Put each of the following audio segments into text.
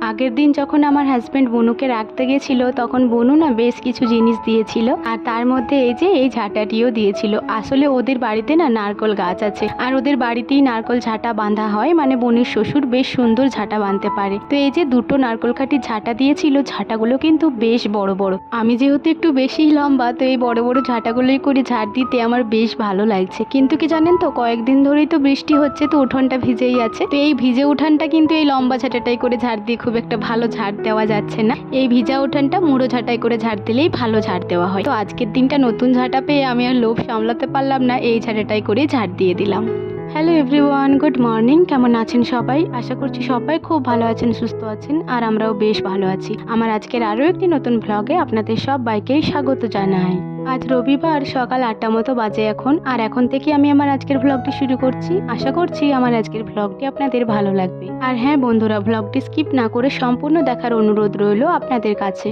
আগের দিন যখন আমার হাজব্যান্ড বনুকে রাখতে গেছিল তখন বনু না বেশ কিছু জিনিস দিয়েছিল, আর তার মধ্যে এই যে এই ঝাঁটাটিও দিয়েছিল। আসলে ওদের বাড়িতে না নারকল গাছ আছে, আর ওদের বাড়িতেই নারকল ঝাঁটা বাঁধা হয়, মানে বনুর শ্বশুর বেশ সুন্দর ঝাঁটা বাঁধতে পারে। তো এই যে দুটো নারকল কাঠির ঝাঁটা দিয়েছিল, ঝাঁটাগুলো কিন্তু বেশ বড় বড়। আমি যেহেতু একটু বেশি লম্বা, তো এই বড় বড় ঝাঁটাগুলোই করে ঝাড় দিতে আমার বেশ ভালো লাগছে। কিন্তু কি জানেন তো, কয়েকদিন ধরেই তো বৃষ্টি হচ্ছে, তো উঠোনটা ভিজেই আছে। তো এই ভিজে উঠানটা কিন্তু এই লম্বা ঝাঁটাটাই করে ঝাড় দিয়ে খুব একটা ভালো ঝাড় দেওয়া যাচ্ছে না। এই ভিজা উঠানটা মুড়ো ঝাঁটাই করে ঝাড় দিলেই ভালো ঝাড় দেওয়া হয়। তো আজকের দিনটা নতুন ঝাঁটা পেয়ে আমি আর লোভ সামলাতে পারলাম না, এই ঝাঁটাটাই করে ঝাড় দিয়ে দিলাম। Hello everyone, good morning. কেমন আছেন সবাই? আশা করছি সবাই খুব ভালো আছেন, সুস্থ আছেন, আর আমরাও বেশ ভালো আছি। আমার আজকের আরও একটি নতুন ভ্লগে আপনাদের সবাইকেই স্বাগত জানাই। আজ রবিবার, সকাল 8টা মতো বাজে এখন, আর এখন থেকে আমি আমার আজকের ভ্লগটি শুরু করছি। আশা করছি আমার আজকের ভ্লগটি আপনাদের ভালো লাগবে। আর হ্যাঁ বন্ধুরা, ভ্লগটি স্কিপ না করে সম্পূর্ণ দেখার অনুরোধ রইল আপনাদের কাছে।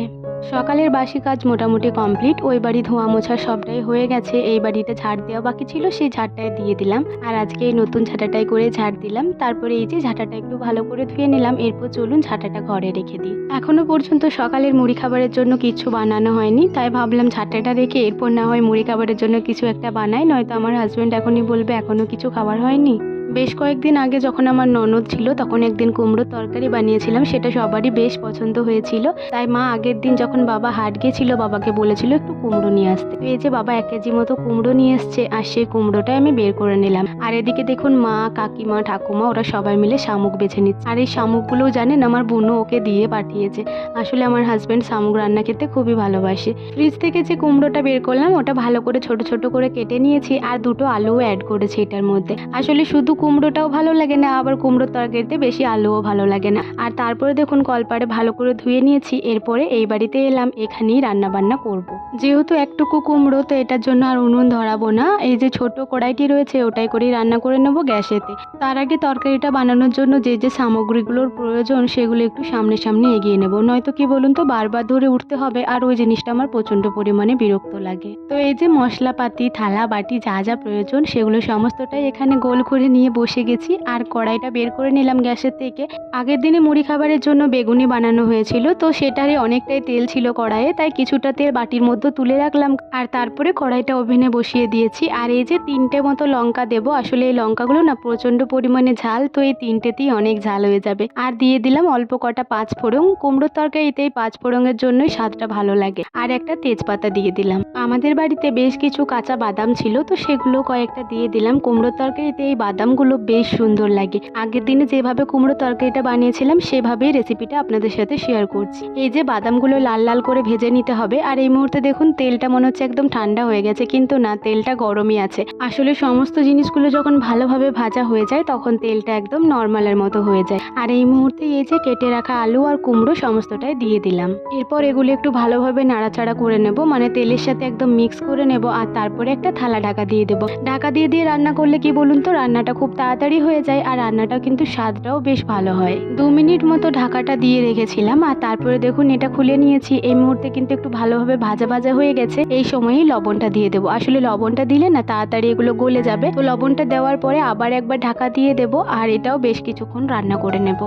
সকালের বাসি কাজ মোটামুটি কমপ্লিট। ওই বাড়ি ধোয়া মোছা সবটাই হয়ে গেছে, এই বাড়িতে ঝাড় দেওয়া বাকি ছিল, সেই ঝাড়টাই দিয়ে দিলাম। আর আজকে এই নতুন ঝাঁটাটাই করে ঝাড় দিলাম। তারপরে এই যে ঝাঁটাটা একটু ভালো করে ধুয়ে নিলাম। এরপর চলুন ঝাঁটাটা ঘরে রেখে দিই। এখনো পর্যন্ত সকালের মুড়ি খাবারের জন্য কিছু বানানো হয়নি, তাই ভাবলাম ঝাঁটাটা রেখে এরপর না হয় মুড়ি খাবারের জন্য কিছু একটা বানাই, নয়তো আমার হাজব্যান্ড এখনই বলবে এখনো কিছু খাবার হয়নি। বেশ কয়েকদিন আগে যখন আমার ননদ ছিল তখন একদিন কুমড়োর তরকারি বানিয়েছিলাম, সেটা সবারই বেশ পছন্দ হয়েছিল। তাই মা আগের দিন যখন বাবা হাট গিয়েছিল বাবাকে বলেছিল একটু কুমড়ো নিয়ে আসতে। তো এই যে বাবা 1 কেজি মতো কুমড়ো নিয়ে এসছে, আর সেই কুমড়োটাই আমি বের করে নিলাম। আর এদিকে দেখুন মা, কাকিমা, ঠাকুমা ওরা সবাই মিলে শামুক বেছে নিচ্ছে। আর এই শামুকগুলোও জানেন আমার বোনও ওকে দিয়ে পাঠিয়েছে। আসলে আমার হাজব্যান্ড শামুক রান্না খেতে খুবই ভালোবাসে। ফ্রিজ থেকে যে কুমড়োটা বের করলাম ওটা ভালো করে ছোট ছোট করে কেটে নিয়েছি, আর দুটো আলুও অ্যাড করেছি এটার মধ্যে। আসলে শুধু কুমড়োটাও ভালো লাগে না, আবার কুমড়োর তরকারিতে বেশি আলুও ভালো লাগে না। আর তারপরে দেখুন কলপাড়ে ভালো করে ধুয়ে নিয়েছি। এরপরে এই বাড়িতে এলাম, এখানেই রান্না বান্না করব। যেহেতু একটুকু কুমড়ো, তো এটার জন্য আর উনুন ধরাবো না। এই যে ছোট কড়াইটি রয়েছে ওটাই করেই রান্না করে নেবো গ্যাসেতে। তার আগে তরকারিটা বানানোর জন্য যে যে সামগ্রীগুলোর প্রয়োজন সেগুলো একটু সামনে সামনে এগিয়ে নেবো, নয়তো কি বলুন তো বারবার ধরে উঠতে হবে, আর ওই জিনিসটা আমার প্রচন্ড পরিমাণে বিরক্ত লাগে। তো এই যে মশলাপাতি, থালা বাটি যা যা প্রয়োজন সেগুলো সমস্তটাই এখানে গোল করে নিয়ে বসে গেছি। আর কড়াইটা বের করে নিলাম গ্যাসের থেকে। আগের দিনে মুড়ি খাবারের জন্য বেগুনি বানানো হয়েছিল, তো সেটারই অনেকটাই তেল ছিল কড়াইয়ে, তাই কিছুটা তেল বাটির মধ্যে তুলে রাখলাম। আর তারপরে কড়াইটা ওভেনে বসিয়ে দিয়েছি। আর এই যে 3টে মতো লঙ্কা দেবো। আসলে এই লঙ্কাগুলো না প্রচন্ড পরিমাণে ঝাল, তো এই 3টেতেই অনেক ঝাল হয়ে যাবে। আর দিয়ে দিলাম অল্প কটা 5 ফোড়ন। কুমড়োর তরকারিতে এই 5 ফোড়নের জন্যই স্বাদটা ভালো লাগে। আর একটা তেজপাতা দিয়ে দিলাম। আমাদের বাড়িতে বেশ কিছু কাঁচা বাদাম ছিল, তো সেগুলো কয়েকটা দিয়ে দিলাম। কুমড়োর তরকারিতে এই বাদামগুলো বেশ সুন্দর লাগে। আগের দিনে যেভাবে কুমড়ো তরকারিটা বানিয়েছিলাম সেভাবেই রেসিপিটা আপনাদের সাথে শেয়ার করছি। এই যে বাদামগুলো লাল লাল করে ভেজে নিতে হবে। আর এই মুহূর্তে দেখুন তেলটা মনে হচ্ছে একদম ঠান্ডা হয়ে গেছে, কিন্তু না, তেলটা গরমই আছে। আসলে সমস্ত জিনিসগুলো যখন ভালোভাবে ভাজা হয়ে যায় তখন তেলটা একদম নর্মালের মতো হয়ে যায়। আর এই মুহূর্তে এই যে কেটে রাখা আলু আর কুমড়ো সমস্তটাই দিয়ে দিলাম। এরপর এগুলো একটু ভালোভাবে নাড়াচাড়া করে নেব, মানে তেলের সাথে একদম মিক্স করে নেব। আর তারপরে একটা থালা ঢাকা দিয়ে দেবো। ঢাকা দিয়ে দিয়ে রান্না করলে কি বলুন তো রান্নাটা খুব তাড়াতাড়ি হয়ে যায়, আর রান্নাটাও কিন্তু স্বাদটাও বেশ ভালো হয়। 2 মিনিট মতো ঢাকাটা দিয়ে রেখেছিলাম, আর তারপরে দেখুন এটা খুলে নিয়েছি। এই মুহূর্তে কিন্তু একটু ভালোভাবে ভাজা ভাজা হয়ে গেছে। এই সময়ই লবণটা দিয়ে দেবো। আসলে লবণটা দিলে না তাড়াতাড়ি এগুলো গলে যাবে, তো লবণটা দেওয়ার পরে আবার একবার ঢাকা দিয়ে দেবো। আর এটাও বেশ কিছুক্ষণ রান্না করে নেব।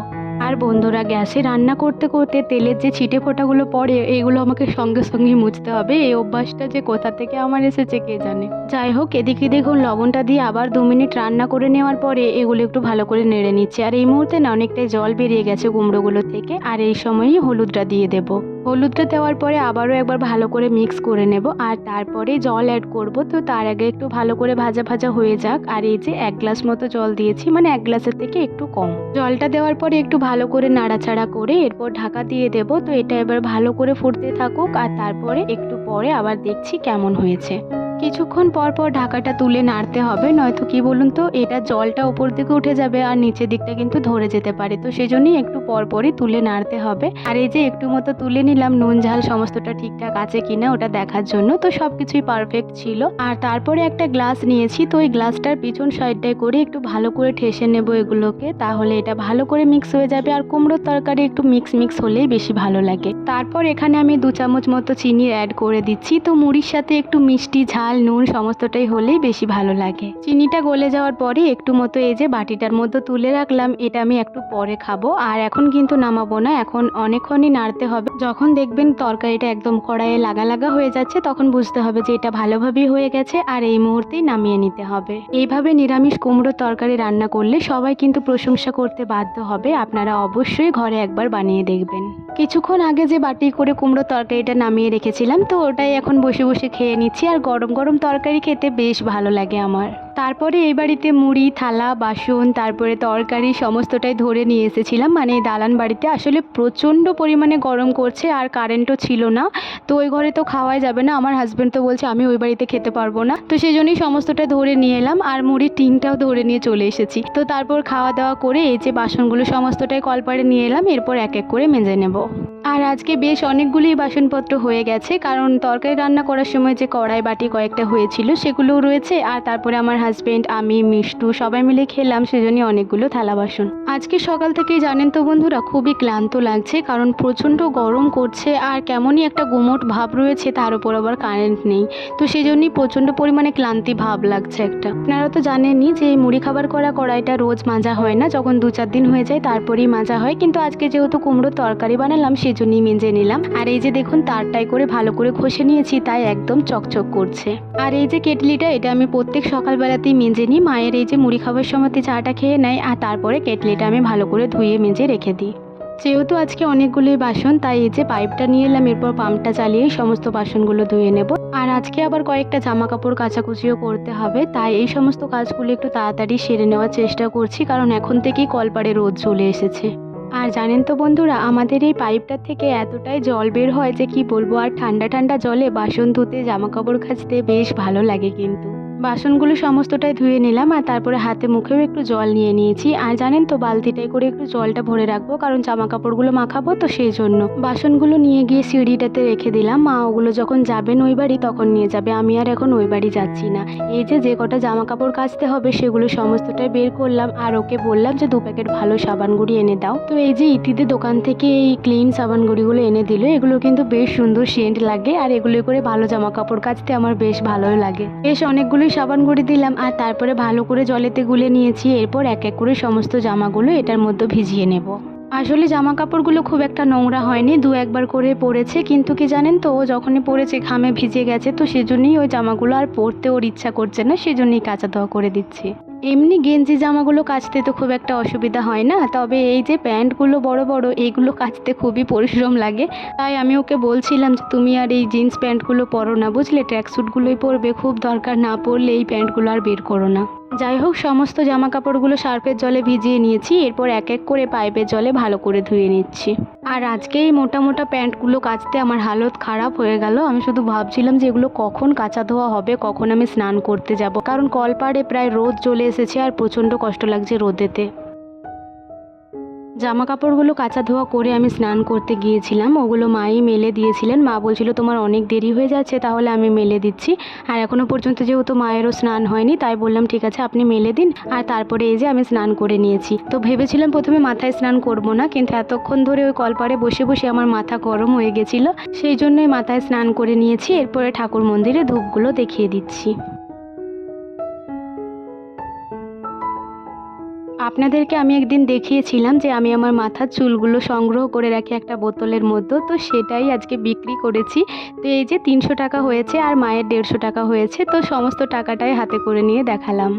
আর বন্ধুরা, গ্যাসে রান্না করতে করতে তেলের যে ছিটে ফোঁটাগুলো পড়ে এইগুলো আমাকে সঙ্গে সঙ্গে মুছতে হবে। এই অভ্যাসটা যে কোথা থেকে আমার এসেছে কে জানে। যাই হোক, এদিকে দেখুন লবণটা দিয়ে আবার 2 মিনিট রান্না করে নেওয়ার পরে এগুলো একটু ভালো করে নেড়ে নিচ্ছে। আর এই মুহূর্তে না অনেকটাই জল বেরিয়ে গেছে কুমড়োগুলো থেকে। আর এই সময়ই হলুদটা দিয়ে দেবো। হলুদটা দেওয়ার পরে আবারও একবার ভালো করে মিক্স করে নেব। আর তারপরে জল অ্যাড করব। তো তার আগে একটু ভালো করে ভাজা ভাজা হয়ে যাক। আর এই যে 1 গ্লাস মতো জল দিয়েছি, মানে 1 গ্লাসের থেকে একটু কম। জলটা দেওয়ার পরে একটু ভালো করে নাড়াচাড়া করে এরপর ঢাকা দিয়ে দেব। তো এটা এবার ভালো করে ফুটতে থাকুক। আর তারপরে একটু পরে আবার দেখছি কেমন হয়েছে। কিছুক্ষণ পর পর ঢাকাটা তুলে নাড়তে হবে, নয়তো কি বলুন তো এটা জলটা উপর দিকে উঠে যাবে আর নিচের দিকটা কিন্তু ধরে যেতে পারে। তো সেজন্যই একটু পর পরই তুলে নাড়তে হবে। আর এই যে একটু মতো তুলে নিলাম, নুন ঝাল সমস্তটা ঠিকঠাক আছে কিনা ওটা দেখার জন্য। তো সবকিছুই পারফেক্ট ছিল। আর তারপরে একটা গ্লাস নিয়েছি, তো ওই গ্লাসটার পিছন সাইডটায় করে একটু ভালো করে ঠেসে নেব এগুলোকে, তাহলে এটা ভালো করে মিক্স হয়ে যাবে। আর কুমড়োর তরকারি একটু মিক্স হলেই বেশি ভালো লাগে। তারপর এখানে আমি 2 চামচ মতো চিনি অ্যাড করে দিচ্ছি। তো মুড়ির সাথে একটু মিষ্টি ঝাল ঝাল নুন সমস্তটাই হলেই বেশি ভালো লাগে। চিনিটা গলে যাওয়ার পরে একটু মতো এই যে বাটিটার মধ্যে তুলে রাখলাম, এটা আমি একটু পরে খাবো। আর এখন কিন্তু নামাবো না, এখন অনেকক্ষণই নাড়তে হবে। যখন দেখবেন তরকারিটা একদম কড়াইয়ে লাগা লাগা হয়ে যাচ্ছে তখন বুঝতে হবে যে এটা ভালোভাবেই হয়ে গেছে আর এই মুহূর্তেই নামিয়ে নিতে হবে। এইভাবে নিরামিষ কুমড়োর তরকারি রান্না করলে সবাই কিন্তু প্রশংসা করতে বাধ্য হবে। আপনারা অবশ্যই ঘরে একবার বানিয়ে দেখবেন। কিছুক্ষণ আগে যে বাটি করে কুমড়ো তরকারিটা নামিয়ে রেখেছিলাম, তো ওটাই এখন বসে বসে খেয়ে নিচ্ছি। আর গরম গরম তরকারি খেতে বেশ ভালো লাগে আমার। তারপরে এই বাড়িতে মুড়ি, থালা, বাসন, তারপরে তরকারি সমস্তটাই ধরে নিয়ে এসেছিলাম। মানে এই দালান বাড়িতে আসলে প্রচণ্ড পরিমাণে গরম করছে আর কারেন্টও ছিল না, তো ওই ঘরে তো খাওয়াই যাবে না। আমার হাজব্যান্ড তো বলছে আমি ওই বাড়িতে খেতে পারবো না, তো সেই জন্যই সমস্তটা ধরে নিয়ে এলাম আর মুড়ির টিনটাও ধরে নিয়ে চলে এসেছি। তো তারপর খাওয়া দাওয়া করে এই যে বাসনগুলো সমস্তটাই কলপাড়ে নিয়ে এলাম, এরপর এক এক করে মেজে নেব। আর আজকে বেশ অনেকগুলি বাসনপত্র হয়ে গেছে, কারণ তরকারি রান্না করার সময় যে কড়াই বাটি কয়েকটা হয়েছিল সেগুলোও রয়েছে। আর তারপরে আমার হাজব্যান্ড, আমি, মিষ্টু সবাই মিলে খেলাম, সেজন্যই অনেকগুলো থালা বাসন। আজকে সকাল থেকেই জানেন তো বন্ধুরা খুবই ক্লান্ত লাগছে, কারণ প্রচণ্ড গরম করছে আর কেমনই একটা গুমোট ভাব রয়েছে, তার উপর আবার কারেন্ট নেই, তো সেই জন্যই প্রচণ্ড পরিমাণে ক্লান্তি ভাব লাগছে একটা। আপনারা তো জানেনই যে এই মুড়ি খাবার করা কড়াইটা রোজ মাজা হয় না, যখন 2-4 দিন হয়ে যায় তারপরেই মাজা হয়। কিন্তু আজকে যেহেতু কুমড়োর তরকারি বানালাম সেজন্যই মেজে নিলাম। আর এই যে দেখুন তারটাই করে ভালো করে ঘষে নিয়েছি, তাই একদম চকচক করছে। আর এই যে কেটলিটা, এটা আমি প্রত্যেক সকালবেলাতেই মেজে নিই। মায়ের এই যে মুড়ি খাবার সময়তে চাটা খেয়ে নেয়, আর তারপরে কেটলিটা আমি ভালো করে ধুয়ে মেজে রেখে দিই। যেহেতু আজকে অনেকগুলোই বাসন, তাই এই যে পাইপটা নিয়ে এলাম, এরপর পাম্পটা চালিয়েই সমস্ত বাসনগুলো ধুয়ে নেব। আর আজকে আবার কয়েকটা জামা কাপড় কাচাকুচিও করতে হবে, তাই এই সমস্ত কাজগুলো একটু তাড়াতাড়ি সেরে নেওয়ার চেষ্টা করছি, কারণ এখন থেকেই কলপাড়ে রোদ চলে এসেছে। আর জানেন তো বন্ধুরা, আমাদের এই পাইপটার থেকে এতটাই জল বের হয় যে কি বলবো। আর ঠান্ডা ঠান্ডা জলে বাসন ধুতে, জামা কাপড় কাচতে বেশ ভালো লাগে। কিন্তু বাসনগুলো সমস্তটাই ধুয়ে নিলাম আর তারপরে হাতে মুখেও একটু জল নিয়ে নিয়েছি। আর জানেন তো বালতিটাই করে একটু জলটা ভরে রাখবো, কারণ জামা কাপড়গুলো মাখাবো, তো সেই জন্য বাসনগুলো নিয়ে গিয়ে সিঁড়িটাতে রেখে দিলাম। মা ওগুলো যখন যাবেন ওই বাড়ি তখন নিয়ে যাবে, আমি আর এখন ওই বাড়ি যাচ্ছি না। এই যে কটা জামা কাপড় কাচতে হবে সেগুলো সমস্তটাই বের করলাম আর ওকে বললাম যে 2 প্যাকেট ভালো সাবান গুঁড়ি এনে দাও। তো এই যে ইতিদের দোকান থেকে এই ক্লিন সাবান গুঁড়িগুলো এনে দিল, এগুলো কিন্তু বেশ সুন্দর সেন্ট লাগে আর এগুলো করে ভালো জামা কাপড় কাচতে আমার বেশ ভালোই লাগে। বেশ অনেকগুলো সাবান গুঁড়ি দিলাম আর তারপরে ভালো করে জলেতে গুলে নিয়েছি। এরপর এক এক করে সমস্ত জামাগুলো এটার মধ্যে ভিজিয়ে নেব। আসলে জামা কাপড়গুলো খুব একটা নোংরা হয়নি, 2-1 বার করে পরেছে, কিন্তু কি জানেন তো ও যখনই পরেছে ঘামে ভিজে গেছে, তো সেজন্যই ওই জামাগুলো আর পরতে ওর ইচ্ছা করছে না, সেজন্যই কাচা ধোয়া করে দিচ্ছি। এমনি গেঞ্জি জামাগুলো কাচতে তো খুব একটা অসুবিধা হয় না, তবে এই যে প্যান্টগুলো বড় বড় এইগুলো কাচতে খুবই পরিশ্রম লাগে। তাই আমি ওকে বলছিলাম যে তুমি আর এই জিন্স প্যান্টগুলো পরো না, বুঝলে, ট্র্যাকস্যুটগুলোই পরবে, খুব দরকার না পড়লে এই প্যান্টগুলো আর বের করো না। যাই হোক, সমস্ত জামা কাপড়গুলো সার্ফের জলে ভিজিয়ে নিয়েছি, এরপর এক এক করে পাইপের জলে ভালো করে ধুয়ে নিচ্ছি। আর আজকে এই মোটা মোটা প্যান্টগুলো কাচতে আমার হালত খারাপ হয়ে গেল। আমি শুধু ভাবছিলাম যে এগুলো কখন কাচা ধোয়া হবে, কখন আমি স্নান করতে যাব, কারণ কলপাড়ে প্রায় রোদ চলে এসেছে আর প্রচণ্ড কষ্ট লাগছে রোদেতে। জামা কাপড়গুলো কাচা ধোয়া করে আমি স্নান করতে গিয়েছিলাম, ওগুলো মাই মেলে দিয়েছিলেন। মা বলছিল তোমার অনেক দেরি হয়ে যাচ্ছে, তাহলে আমি মেলে দিচ্ছি। আর এখনও পর্যন্ত যেহেতু মায়েরও স্নান হয়নি, তাই বললাম ঠিক আছে আপনি মেলে দিন। আর তারপরে এই যে আমি স্নান করে নিয়েছি। তো ভেবেছিলাম প্রথমে মাথায় স্নান করব না, কিন্তু এতক্ষণ ধরে ওই কলপাড়ে বসে বসে আমার মাথা গরম হয়ে গেছিলো, সেই জন্যই মাথায় স্নান করে নিয়েছি। এরপরে ঠাকুর মন্দিরে ধূপগুলো দেখিয়ে দিচ্ছি। আপনাদেরকে আমি একদিন দেখিয়েছিলাম যে আমি আমার মাথার চুলগুলো সংগ্রহ করে রাখি একটা বোতলের মধ্যে, তো সেটাই আজকে বিক্রি করেছি। তো এই যে 300 টাকা হয়েছে আর মায়ের 150 টাকা হয়েছে, তো সমস্ত টাকাটাই হাতে করে নিয়ে দেখালাম।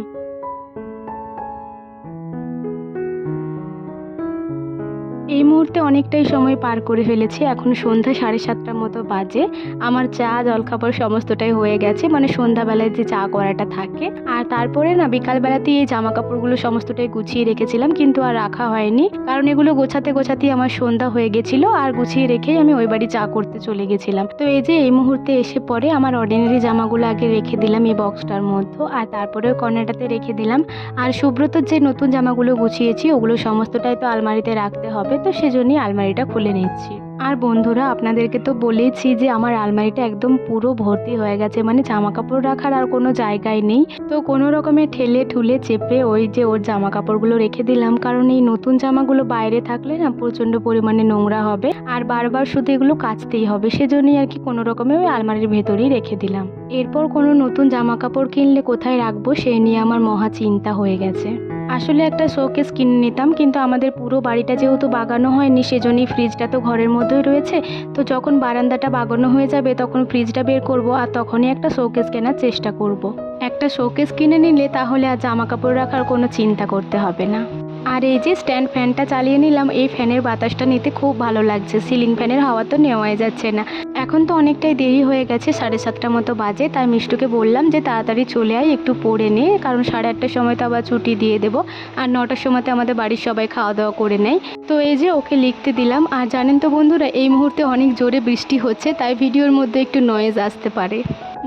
এই মুহূর্তে অনেকটাই সময় পার করে ফেলেছি, এখন সন্ধ্যা 7:30টার মতো বাজে। আমার চা জলখাবার সমস্তটাই হয়ে গেছে, মানে সন্ধ্যাবেলায় যে চা করাটা থাকে। আর তারপরে না বিকালবেলাতেই এই জামা কাপড়গুলো সমস্তটাই গুছিয়ে রেখেছিলাম, কিন্তু আর রাখা হয়নি, কারণ এগুলো গোছাতে গোছাতেই আমার সন্ধ্যা হয়ে গেছিলো। আর গুছিয়ে রেখেই আমি ওই বাড়ি চা করতে চলে গেছিলাম। তো এই যে এই মুহূর্তে এসে পরে আমার অর্ডিনারি জামাগুলো আগে রেখে দিলাম এই বক্সটার মধ্যে, আর তারপরে ওই কর্নারটাতে রেখে দিলাম। আর সুব্রতর যে নতুন জামাগুলো গুছিয়েছি ওগুলো সমস্তটাই তো আলমারিতে রাখতে হবে, তো সেজন্যই আলমারিটা খুলে নিচ্ছি। আর বন্ধুরা, আপনাদেরকে তো বলেছি যে আমার আলমারিটা একদম পুরো ভর্তি হয়ে গেছে, মানে জামা কাপড় রাখার আর কোনো জায়গায় নেই। তো কোনো রকমে ঠেলে ঠুলে চেপে ওই যে ওর জামা কাপড়গুলো রেখে দিলাম, কারণ এই নতুন জামাগুলো বাইরে থাকলে না প্রচণ্ড পরিমাণে নোংরা হবে আর বারবার শুধু এগুলো কাচতেই হবে, সেজন্যই আর কি কোনো রকমে ওই আলমারির ভেতরেই রেখে দিলাম। এরপর কোনো নতুন জামা কাপড় কিনলে কোথায় রাখবো সেই নিয়ে আমার মহা চিন্তা হয়ে গেছে। আসলে একটা শোকেস কিনে নিতাম, কিন্তু আমাদের পুরো বাড়িটা যেহেতু বাগানো হয়নি সেজন্যই ফ্রিজটা তো ঘরের মধ্যেই রয়েছে। তো যখন বারান্দাটা বাগানো হয়ে যাবে তখন ফ্রিজটা বের করব আর তখনই একটা শোকেস কেনার চেষ্টা করব। একটা শোকেস কিনে নিলে তাহলে আর জামা কাপড় রাখার কোনো চিন্তা করতে হবে না। আর এই যে স্ট্যান্ড ফ্যানটা চালিয়ে নিলাম, এই ফ্যানের বাতাসটা নিতে খুব ভালো লাগছে, সিলিং ফ্যানের হাওয়া তো নেওয়াই যাচ্ছে না। এখন তো অনেকটাই দেরি হয়ে গেছে, 7:30 মতো বাজে, তাই মিষ্টুকে বললাম যে তাড়াতাড়ি চলে আয়, একটু পড়ে নে, কারণ 8:30টার সময় তো আবার ছুটি দিয়ে দেবো আর 9টার সময়তে আমাদের বাড়ির সবাই খাওয়া দাওয়া করে নেয়। তো এই যে ওকে লিখতে দিলাম। আর জানেন তো বন্ধুরা, এই মুহূর্তে অনেক জোরে বৃষ্টি হচ্ছে, তাই ভিডিওর মধ্যে একটু নয়েজ আসতে পারে।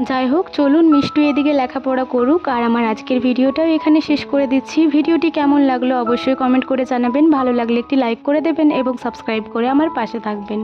যাই হোক, চলুন মিষ্টু এদিকে লেখাপড়া করুক আর আমার আজকের ভিডিওটাও এখানে শেষ করে দিচ্ছি। ভিডিওটি কেমন লাগলো অবশ্যই কমেন্ট করে জানাবেন, ভালো লাগলে একটি লাইক করে দেবেন এবং সাবস্ক্রাইব করে আমার পাশে থাকবেন।